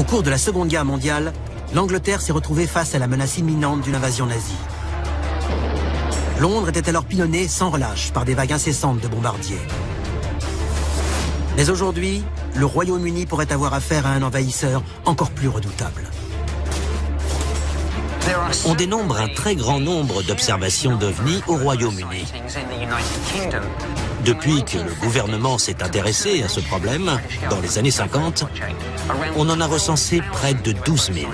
Au cours de la Seconde Guerre mondiale, l'Angleterre s'est retrouvée face à la menace imminente d'une invasion nazie. Londres était alors pilonnée sans relâche par des vagues incessantes de bombardiers. Mais aujourd'hui, le Royaume-Uni pourrait avoir affaire à un envahisseur encore plus redoutable. On dénombre un très grand nombre d'observations d'OVNI au Royaume-Uni. Depuis que le gouvernement s'est intéressé à ce problème, dans les années 50, on en a recensé près de 12 000.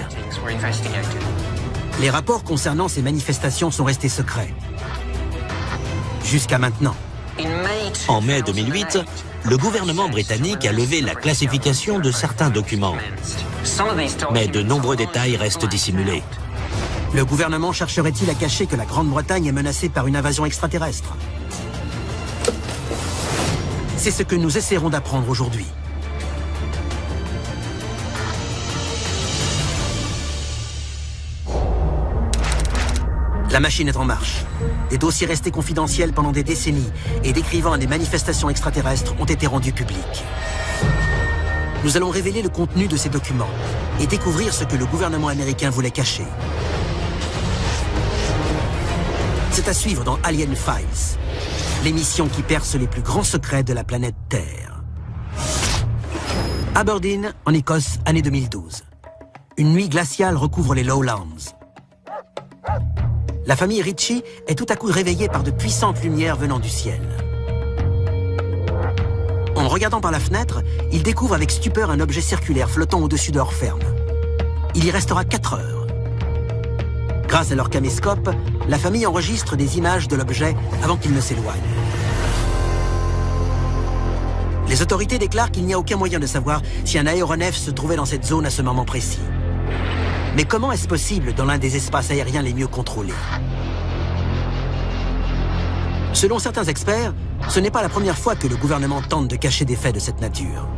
Les rapports concernant ces manifestations sont restés secrets. Jusqu'à maintenant. En mai 2008, le gouvernement britannique a levé la classification de certains documents. Mais de nombreux détails restent dissimulés. Le gouvernement chercherait-il à cacher que la Grande-Bretagne est menacée par une invasion extraterrestre? C'est ce que nous essaierons d'apprendre aujourd'hui. La machine est en marche. Des dossiers restés confidentiels pendant des décennies et décrivant des manifestations extraterrestres ont été rendus publics. Nous allons révéler le contenu de ces documents et découvrir ce que le gouvernement américain voulait cacher. C'est à suivre dans Alien Files, l'émission qui perce les plus grands secrets de la planète Terre. Aberdeen, en Écosse, année 2012. Une nuit glaciale recouvre les Lowlands. La famille Ritchie est tout à coup réveillée par de puissantes lumières venant du ciel. En regardant par la fenêtre, ils découvrent avec stupeur un objet circulaire flottant au-dessus de leur ferme. Il y restera 4 heures. Grâce à leur caméscope, la famille enregistre des images de l'objet avant qu'il ne s'éloigne. Les autorités déclarent qu'il n'y a aucun moyen de savoir si un aéronef se trouvait dans cette zone à ce moment précis. Mais comment est-ce possible dans l'un des espaces aériens les mieux contrôlés? Selon certains experts, ce n'est pas la première fois que le gouvernement tente de cacher des faits de cette nature.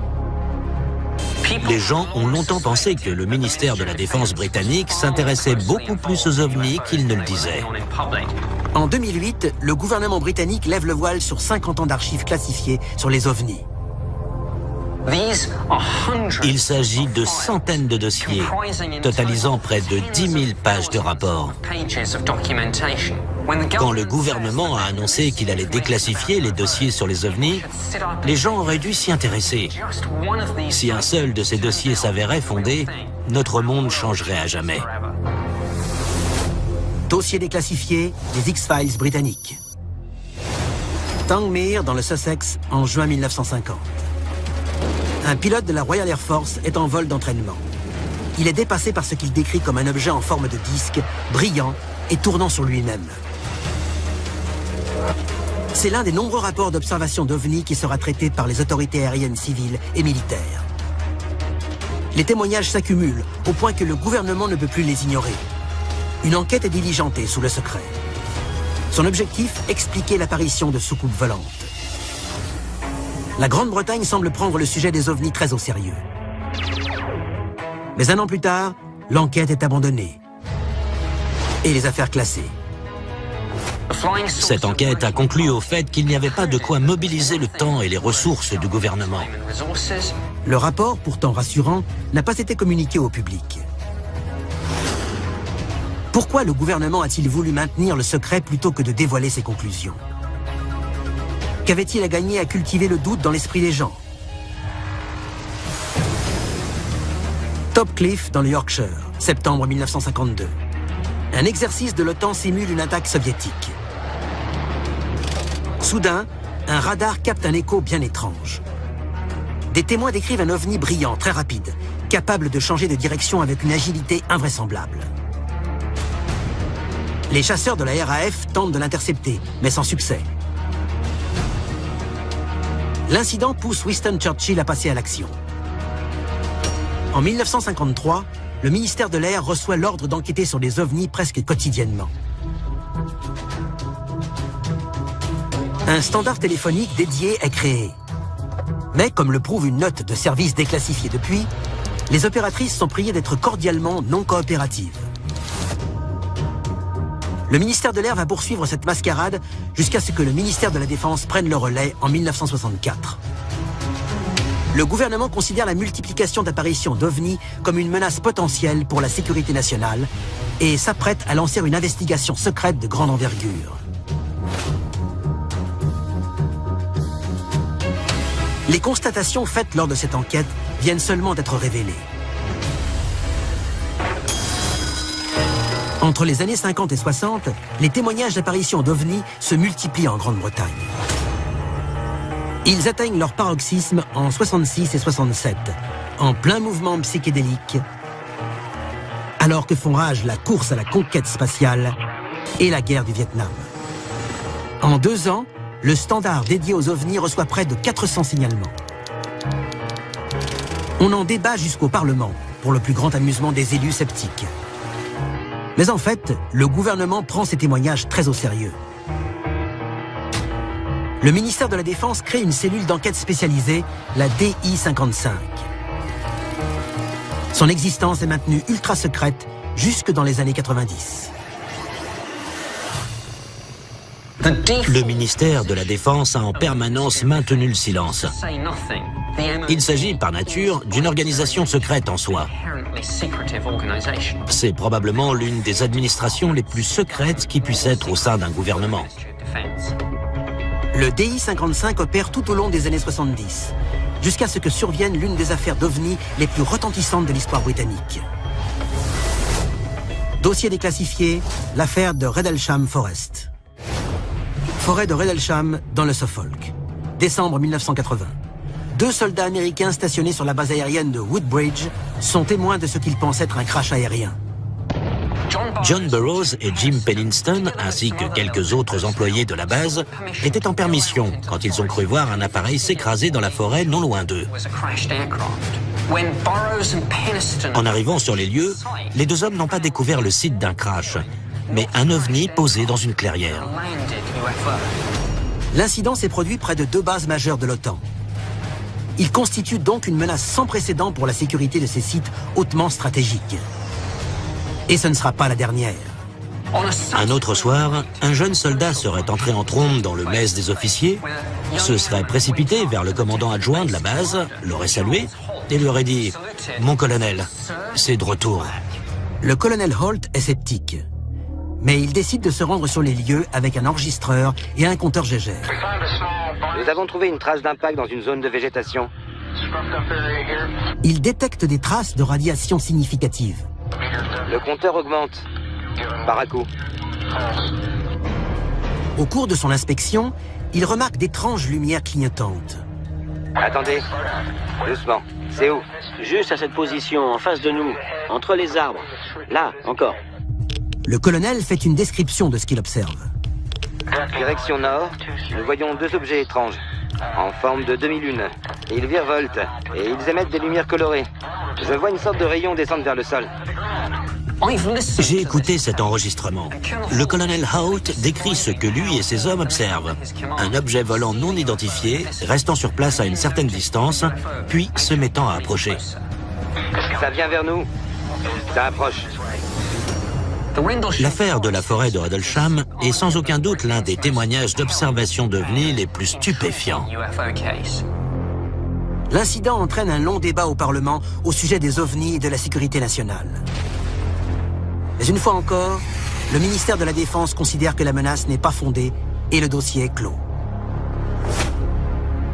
Les gens ont longtemps pensé que le ministère de la Défense britannique s'intéressait beaucoup plus aux ovnis qu'il ne le disait. En 2008, le gouvernement britannique lève le voile sur 50 ans d'archives classifiées sur les ovnis. Il s'agit de centaines de dossiers, totalisant près de 10 000 pages de rapports. Quand le gouvernement a annoncé qu'il allait déclassifier les dossiers sur les ovnis, les gens auraient dû s'y intéresser. Si un seul de ces dossiers s'avérait fondé, notre monde changerait à jamais. Dossier déclassifié des X-Files britanniques. Tangmere, dans le Sussex, en juin 1950. Un pilote de la Royal Air Force est en vol d'entraînement. Il est dépassé par ce qu'il décrit comme un objet en forme de disque, brillant et tournant sur lui-même. C'est l'un des nombreux rapports d'observation d'OVNI qui sera traité par les autorités aériennes civiles et militaires. Les témoignages s'accumulent au point que le gouvernement ne peut plus les ignorer. Une enquête est diligentée sous le secret. Son objectif, expliquer l'apparition de soucoupes volantes. La Grande-Bretagne semble prendre le sujet des ovnis très au sérieux. Mais un an plus tard, l'enquête est abandonnée et les affaires classées. Cette enquête a conclu au fait qu'il n'y avait pas de quoi mobiliser le temps et les ressources du gouvernement. Le rapport, pourtant rassurant, n'a pas été communiqué au public. Pourquoi le gouvernement a-t-il voulu maintenir le secret plutôt que de dévoiler ses conclusions? Qu'avait-il à gagner à cultiver le doute dans l'esprit des gens? Topcliffe, dans le Yorkshire, septembre 1952. Un exercice de l'OTAN simule une attaque soviétique. Soudain, un radar capte un écho bien étrange. Des témoins décrivent un ovni brillant, très rapide, capable de changer de direction avec une agilité invraisemblable. Les chasseurs de la RAF tentent de l'intercepter, mais sans succès. L'incident pousse Winston Churchill à passer à l'action. En 1953, le ministère de l'Air reçoit l'ordre d'enquêter sur les ovnis presque quotidiennement. Un standard téléphonique dédié est créé. Mais, comme le prouve une note de service déclassifiée depuis, les opératrices sont priées d'être cordialement non coopératives. Le ministère de l'Air va poursuivre cette mascarade jusqu'à ce que le ministère de la Défense prenne le relais en 1964. le gouvernement considère la multiplication d'apparitions d'OVNI comme une menace potentielle pour la sécurité nationale et s'apprête à lancer une investigation secrète de grande envergure. Les constatations faites lors de cette enquête viennent seulement d'être révélées. Entre les années 50 et 60, les témoignages d'apparitions d'OVNI se multiplient en Grande-Bretagne. Ils atteignent leur paroxysme en 66 et 67, en plein mouvement psychédélique, alors que font rage la course à la conquête spatiale et la guerre du Vietnam. En 2 ans, le standard dédié aux ovnis reçoit près de 400 signalements. On en débat jusqu'au Parlement, pour le plus grand amusement des élus sceptiques. Mais en fait, le gouvernement prend ces témoignages très au sérieux. Le ministère de la Défense crée une cellule d'enquête spécialisée, la DI-55. Son existence est maintenue ultra secrète jusque dans les années 90. Le ministère de la Défense a en permanence maintenu le silence. Il s'agit, par nature, d'une organisation secrète en soi. C'est probablement l'une des administrations les plus secrètes qui puisse être au sein d'un gouvernement. Le DI-55 opère tout au long des années 70, jusqu'à ce que survienne l'une des affaires d'OVNI les plus retentissantes de l'histoire britannique. Dossier déclassifié, l'affaire de Rendlesham Forest. Forêt de Rendlesham, dans le Suffolk. Décembre 1980. 2 soldats américains stationnés sur la base aérienne de Woodbridge sont témoins de ce qu'ils pensent être un crash aérien. John Burroughs et Jim Penniston, ainsi que quelques autres employés de la base, étaient en permission quand ils ont cru voir un appareil s'écraser dans la forêt non loin d'eux. En arrivant sur les lieux, les 2 hommes n'ont pas découvert le site d'un crash, mais un ovni posé dans une clairière. L'incident s'est produit près de 2 bases majeures de l'OTAN. Il constitue donc une menace sans précédent pour la sécurité de ces sites hautement stratégiques. Et ce ne sera pas la dernière. Un autre soir, un jeune soldat serait entré en trombe dans le mess des officiers, se serait précipité vers le commandant adjoint de la base, l'aurait salué et lui aurait dit « Mon colonel, c'est de retour ». Le colonel Holt est sceptique. Mais il décide de se rendre sur les lieux avec un enregistreur et un compteur Geiger. Nous avons trouvé une trace d'impact dans une zone de végétation. Il détecte des traces de radiation significatives. Le compteur augmente. Par à coup. Au cours de son inspection, il remarque d'étranges lumières clignotantes. Attendez. Doucement. C'est où? Juste à cette position, en face de nous, entre les arbres. Là, encore. Le colonel fait une description de ce qu'il observe. Direction nord, nous voyons 2 objets étranges, en forme de demi-lune. Ils virevoltent et ils émettent des lumières colorées. Je vois une sorte de rayon descendre vers le sol. J'ai écouté cet enregistrement. Le colonel Holt décrit ce que lui et ses hommes observent. Un objet volant non identifié, restant sur place à une certaine distance, puis se mettant à approcher. Ça vient vers nous. Ça approche. L'affaire de la forêt de Rendlesham est sans aucun doute l'un des témoignages d'observation d'OVNI les plus stupéfiants. L'incident entraîne un long débat au Parlement au sujet des ovnis et de la sécurité nationale. Mais une fois encore, le ministère de la Défense considère que la menace n'est pas fondée et le dossier est clos.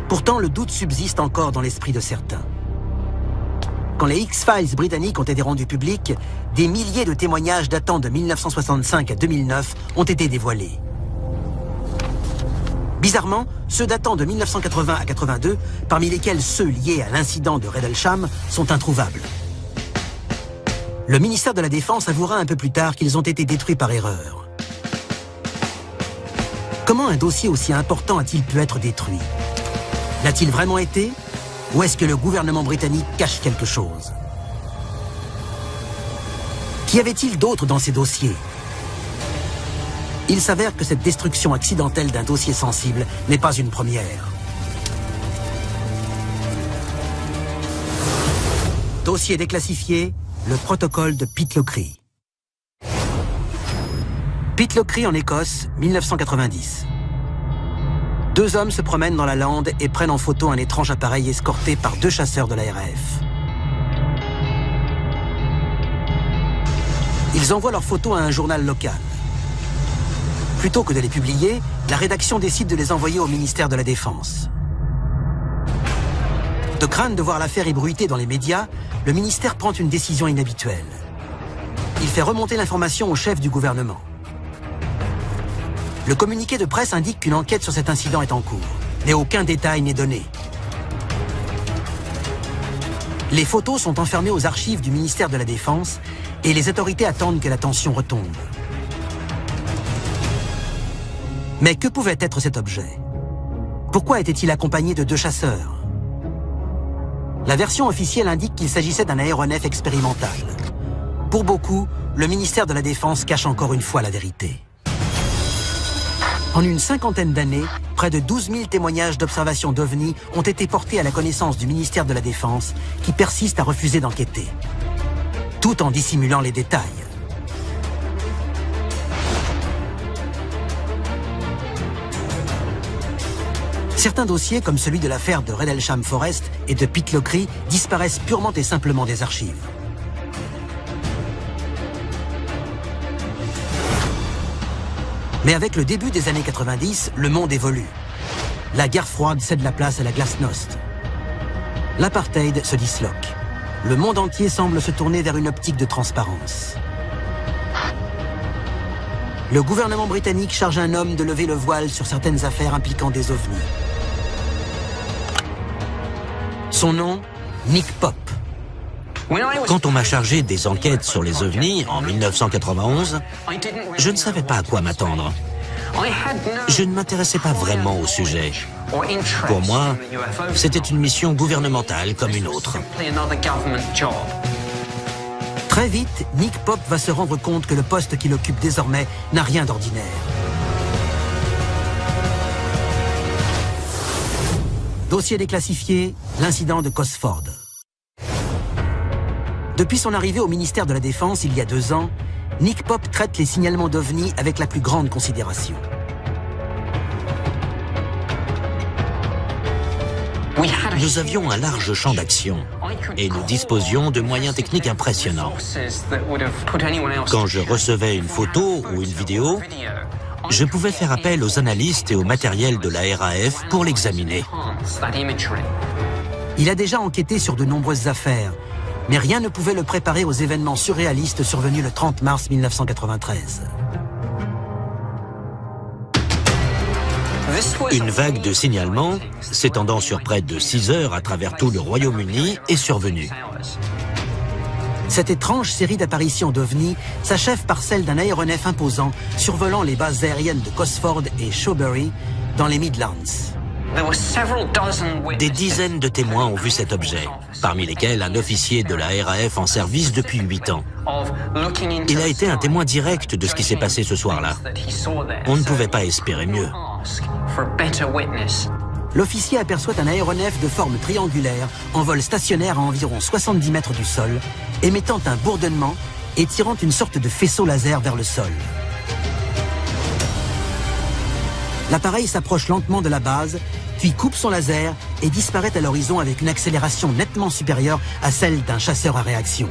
Pourtant, le doute subsiste encore dans l'esprit de certains. Quand les X-Files britanniques ont été rendus publics, des milliers de témoignages datant de 1965 à 2009 ont été dévoilés. Bizarrement, ceux datant de 1980 à 82, parmi lesquels ceux liés à l'incident de Rendlesham, sont introuvables. Le ministère de la Défense avouera un peu plus tard qu'ils ont été détruits par erreur. Comment un dossier aussi important a-t-il pu être détruit? L'a-t-il vraiment été? Ou est-ce que le gouvernement britannique cache quelque chose? Qu'y avait-il d'autre dans ces dossiers? Il s'avère que cette destruction accidentelle d'un dossier sensible n'est pas une première. Dossier déclassifié, le protocole de Pitlochry. Pitlochry en Écosse, 1990. 2 hommes se promènent dans la lande et prennent en photo un étrange appareil escorté par 2 chasseurs de la RAF. Ils envoient leurs photos à un journal local. Plutôt que de les publier, la rédaction décide de les envoyer au ministère de la Défense. De crainte de voir l'affaire ébruitée dans les médias, le ministère prend une décision inhabituelle. Il fait remonter l'information au chef du gouvernement. Le communiqué de presse indique qu'une enquête sur cet incident est en cours, mais aucun détail n'est donné. Les photos sont enfermées aux archives du ministère de la Défense et les autorités attendent que la tension retombe. Mais que pouvait être cet objet? Pourquoi était-il accompagné de 2 chasseurs? La version officielle indique qu'il s'agissait d'un aéronef expérimental. Pour beaucoup, le ministère de la Défense cache encore une fois la vérité. En une 50aine d'années, près de 12 000 témoignages d'observation d'OVNI ont été portés à la connaissance du ministère de la Défense, qui persiste à refuser d'enquêter, tout en dissimulant les détails. Certains dossiers, comme celui de l'affaire de Rendlesham Forest et de Pitlochry, disparaissent purement et simplement des archives. Mais avec le début des années 90, le monde évolue. La guerre froide cède la place à la glasnost. L'apartheid se disloque. Le monde entier semble se tourner vers une optique de transparence. Le gouvernement britannique charge un homme de lever le voile sur certaines affaires impliquant des ovnis. Son nom, Nick Pope. Quand on m'a chargé des enquêtes sur les ovnis en 1991, je ne savais pas à quoi m'attendre. Je ne m'intéressais pas vraiment au sujet. Pour moi, c'était une mission gouvernementale comme une autre. Très vite, Nick Pope va se rendre compte que le poste qu'il occupe désormais n'a rien d'ordinaire. Dossier déclassifié, l'incident de Cosford. Depuis son arrivée au ministère de la Défense il y a 2 ans, Nick Pope traite les signalements d'OVNI avec la plus grande considération. Nous avions un large champ d'action et nous disposions de moyens techniques impressionnants. Quand je recevais une photo ou une vidéo, je pouvais faire appel aux analystes et au matériel de la RAF pour l'examiner. Il a déjà enquêté sur de nombreuses affaires, mais rien ne pouvait le préparer aux événements surréalistes survenus le 30 mars 1993. Une vague de signalements, s'étendant sur près de 6 heures à travers tout le Royaume-Uni, est survenue. Cette étrange série d'apparitions d'OVNI s'achève par celle d'un aéronef imposant survolant les bases aériennes de Cosford et Shawbury dans les Midlands. Des dizaines de témoins ont vu cet objet, parmi lesquels un officier de la RAF en service depuis 8 ans. Il a été un témoin direct de ce qui s'est passé ce soir-là. On ne pouvait pas espérer mieux. L'officier aperçoit un aéronef de forme triangulaire en vol stationnaire à environ 70 mètres du sol, émettant un bourdonnement et tirant une sorte de faisceau laser vers le sol. L'appareil s'approche lentement de la base, puis coupe son laser et disparaît à l'horizon avec une accélération nettement supérieure à celle d'un chasseur à réaction.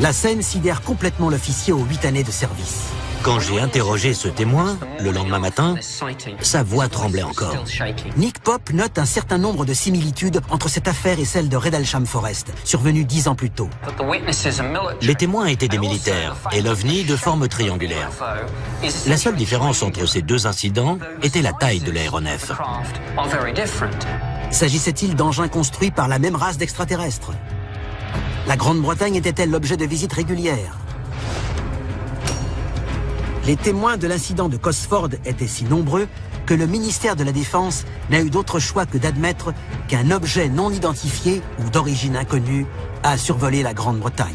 La scène sidère complètement l'officier aux 8 années de service. Quand j'ai interrogé ce témoin, le lendemain matin, sa voix tremblait encore. Nick Pope note un certain nombre de similitudes entre cette affaire et celle de Rendlesham Forest, survenue 10 ans plus tôt. Les témoins étaient des militaires et l'OVNI de forme triangulaire. La seule différence entre ces 2 incidents était la taille de l'aéronef. S'agissait-il d'engins construits par la même race d'extraterrestres? La Grande-Bretagne était-elle l'objet de visites régulières? Les témoins de l'incident de Cosford étaient si nombreux que le ministère de la Défense n'a eu d'autre choix que d'admettre qu'un objet non identifié ou d'origine inconnue a survolé la Grande-Bretagne.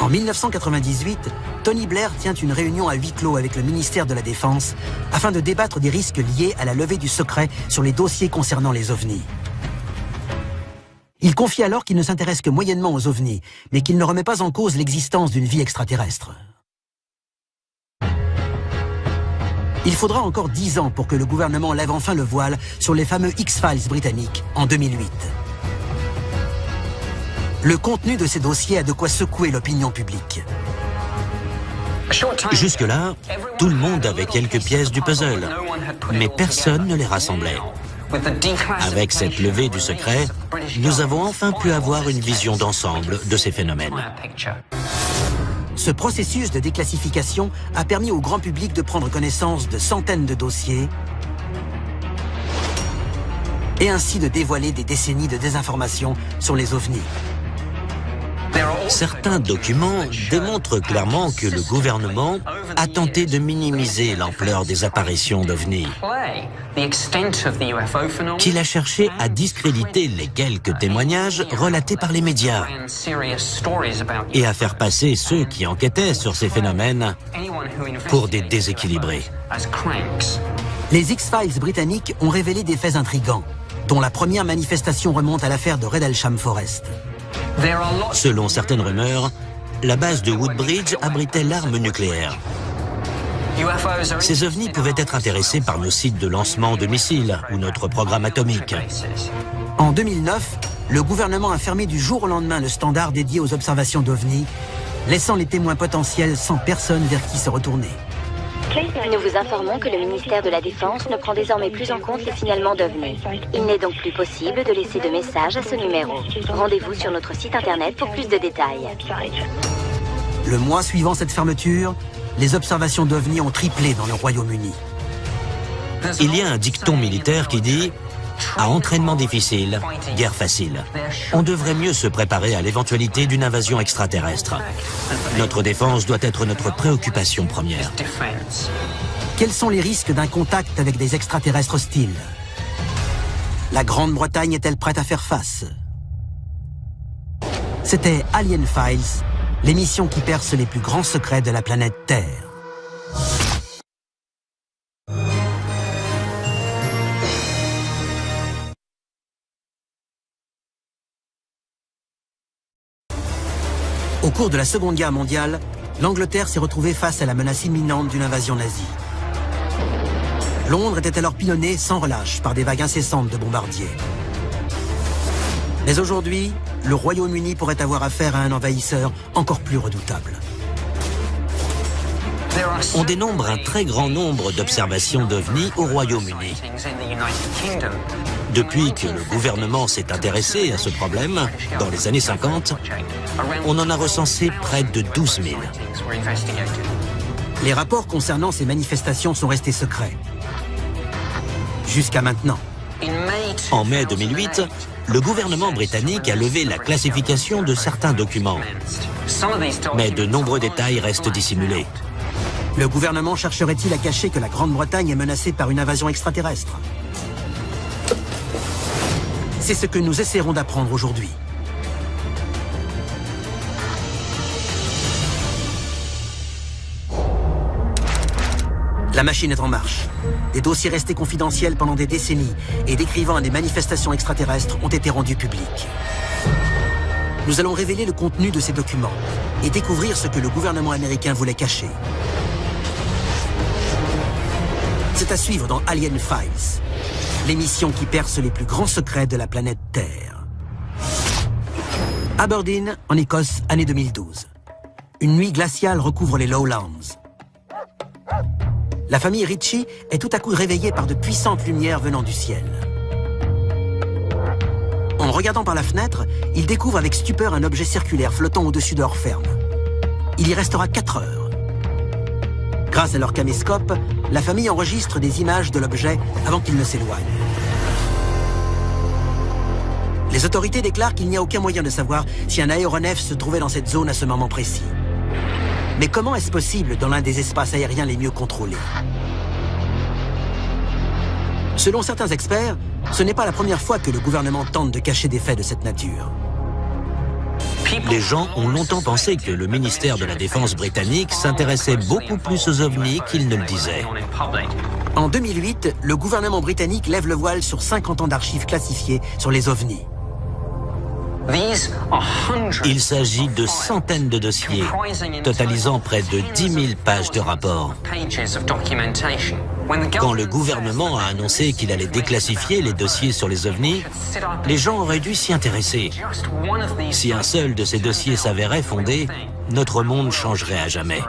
En 1998, Tony Blair tient une réunion à huis clos avec le ministère de la Défense afin de débattre des risques liés à la levée du secret sur les dossiers concernant les ovnis. Il confie alors qu'il ne s'intéresse que moyennement aux ovnis, mais qu'il ne remet pas en cause l'existence d'une vie extraterrestre. Il faudra encore 10 ans pour que le gouvernement lève enfin le voile sur les fameux X-Files britanniques en 2008. Le contenu de ces dossiers a de quoi secouer l'opinion publique. Jusque-là, tout le monde avait quelques pièces du puzzle, mais personne ne les rassemblait. Avec cette levée du secret, nous avons enfin pu avoir une vision d'ensemble de ces phénomènes. Ce processus de déclassification a permis au grand public de prendre connaissance de centaines de dossiers et ainsi de dévoiler des décennies de désinformation sur les ovnis. Certains documents démontrent clairement que le gouvernement a tenté de minimiser l'ampleur des apparitions d'ovnis, qu'il a cherché à discréditer les quelques témoignages relatés par les médias et à faire passer ceux qui enquêtaient sur ces phénomènes pour des déséquilibrés. Les X-Files britanniques ont révélé des faits intrigants, dont la première manifestation remonte à l'affaire de Rendlesham Forest. Selon certaines rumeurs, la base de Woodbridge abritait l'arme nucléaire. Ces ovnis pouvaient être intéressés par nos sites de lancement de missiles ou notre programme atomique. En 2009, le gouvernement a fermé du jour au lendemain le standard dédié aux observations d'ovnis, laissant les témoins potentiels sans personne vers qui se retourner. Nous vous informons que le ministère de la Défense ne prend désormais plus en compte les signalements d'OVNI. Il n'est donc plus possible de laisser de messages à ce numéro. Rendez-vous sur notre site internet pour plus de détails. Le mois suivant cette fermeture, les observations d'OVNI ont triplé dans le Royaume-Uni. Il y a un dicton militaire qui dit « À entraînement difficile, guerre facile ». On devrait mieux se préparer à l'éventualité d'une invasion extraterrestre. Notre défense doit être notre préoccupation première. Quels sont les risques d'un contact avec des extraterrestres hostiles? La Grande-Bretagne est-elle prête à faire face? C'était Alien Files, l'émission qui perce les plus grands secrets de la planète Terre. Au cours de la Seconde Guerre mondiale, l'Angleterre s'est retrouvée face à la menace imminente d'une invasion nazie. Londres était alors pilonnée sans relâche par des vagues incessantes de bombardiers. Mais aujourd'hui, le Royaume-Uni pourrait avoir affaire à un envahisseur encore plus redoutable. On dénombre un très grand nombre d'observations d'OVNI au Royaume-Uni. Depuis que le gouvernement s'est intéressé à ce problème, dans les années 50, on en a recensé près de 12 000. Les rapports concernant ces manifestations sont restés secrets. Jusqu'à maintenant. En mai 2008, le gouvernement britannique a levé la classification de certains documents. Mais de nombreux détails restent dissimulés. Le gouvernement chercherait-il à cacher que la Grande-Bretagne est menacée par une invasion extraterrestre? C'est ce que nous essaierons d'apprendre aujourd'hui. La machine est en marche. Des dossiers restés confidentiels pendant des décennies et décrivant des manifestations extraterrestres ont été rendus publics. Nous allons révéler le contenu de ces documents et découvrir ce que le gouvernement américain voulait cacher. C'est à suivre dans Alien Files, l'émission qui perce les plus grands secrets de la planète Terre. Aberdeen, en Écosse, année 2012. Une nuit glaciale recouvre les Lowlands. La famille Ritchie est tout à coup réveillée par de puissantes lumières venant du ciel. En regardant par la fenêtre, ils découvrent avec stupeur un objet circulaire flottant au-dessus de leur ferme. Il y restera 4 heures. Grâce à leur caméscope, la famille enregistre des images de l'objet avant qu'il ne s'éloigne. Les autorités déclarent qu'il n'y a aucun moyen de savoir si un aéronef se trouvait dans cette zone à ce moment précis. Mais comment est-ce possible dans l'un des espaces aériens les mieux contrôlés? Selon certains experts, ce n'est pas la première fois que le gouvernement tente de cacher des faits de cette nature. Les gens ont longtemps pensé que le ministère de la Défense britannique s'intéressait beaucoup plus aux ovnis qu'il ne le disait. En 2008, le gouvernement britannique lève le voile sur 50 ans d'archives classifiées sur les ovnis. Il s'agit de centaines de dossiers, totalisant près de 10 000 pages de rapports. Quand le gouvernement a annoncé qu'il allait déclassifier les dossiers sur les ovnis, les gens auraient dû s'y intéresser. Si un seul de ces dossiers s'avérait fondé, notre monde changerait à jamais.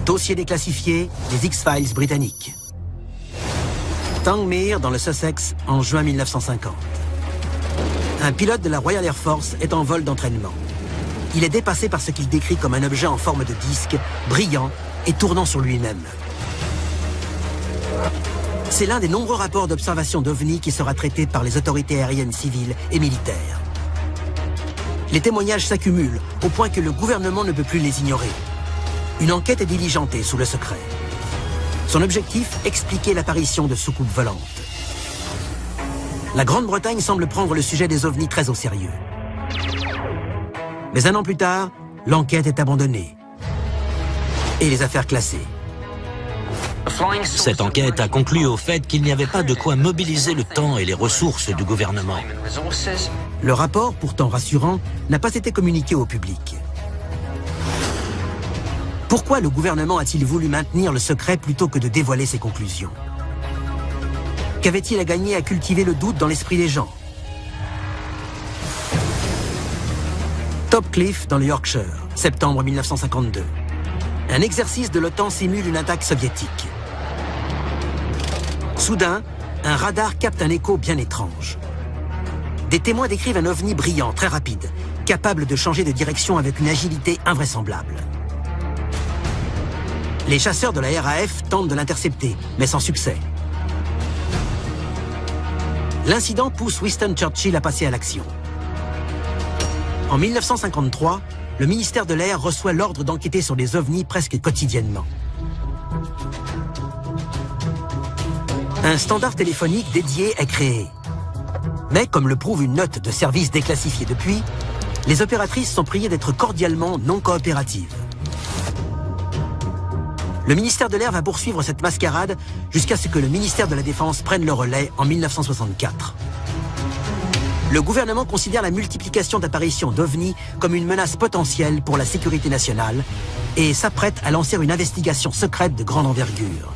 Dossier déclassifié des X-Files britanniques. Tangmere, dans le Sussex, en juin 1950. Un pilote de la Royal Air Force est en vol d'entraînement. Il est dépassé par ce qu'il décrit comme un objet en forme de disque, brillant et tournant sur lui-même. C'est l'un des nombreux rapports d'observation d'OVNI qui sera traité par les autorités aériennes civiles et militaires. Les témoignages s'accumulent au point que le gouvernement ne peut plus les ignorer. Une enquête est diligentée sous le secret. Son objectif, expliquer l'apparition de soucoupes volantes. La Grande-Bretagne semble prendre le sujet des ovnis très au sérieux. Mais un an plus tard, l'enquête est abandonnée. Et les affaires classées. Cette enquête a conclu au fait qu'il n'y avait pas de quoi mobiliser le temps et les ressources du gouvernement. Le rapport, pourtant rassurant, n'a pas été communiqué au public. Pourquoi le gouvernement a-t-il voulu maintenir le secret plutôt que de dévoiler ses conclusions? Qu'avait-il à gagner à cultiver le doute dans l'esprit des gens? Topcliffe, dans le Yorkshire, septembre 1952. Un exercice de l'OTAN simule une attaque soviétique. Soudain, un radar capte un écho bien étrange. Des témoins décrivent un ovni brillant, très rapide, capable de changer de direction avec une agilité invraisemblable. Les chasseurs de la RAF tentent de l'intercepter, mais sans succès. L'incident pousse Winston Churchill à passer à l'action. En 1953, le ministère de l'Air reçoit l'ordre d'enquêter sur des ovnis presque quotidiennement. Un standard téléphonique dédié est créé. Mais, comme le prouve une note de service déclassifiée depuis, les opératrices sont priées d'être cordialement non coopératives. Le ministère de l'Air va poursuivre cette mascarade jusqu'à ce que le ministère de la Défense prenne le relais en 1964. Le gouvernement considère la multiplication d'apparitions d'OVNI comme une menace potentielle pour la sécurité nationale et s'apprête à lancer une investigation secrète de grande envergure.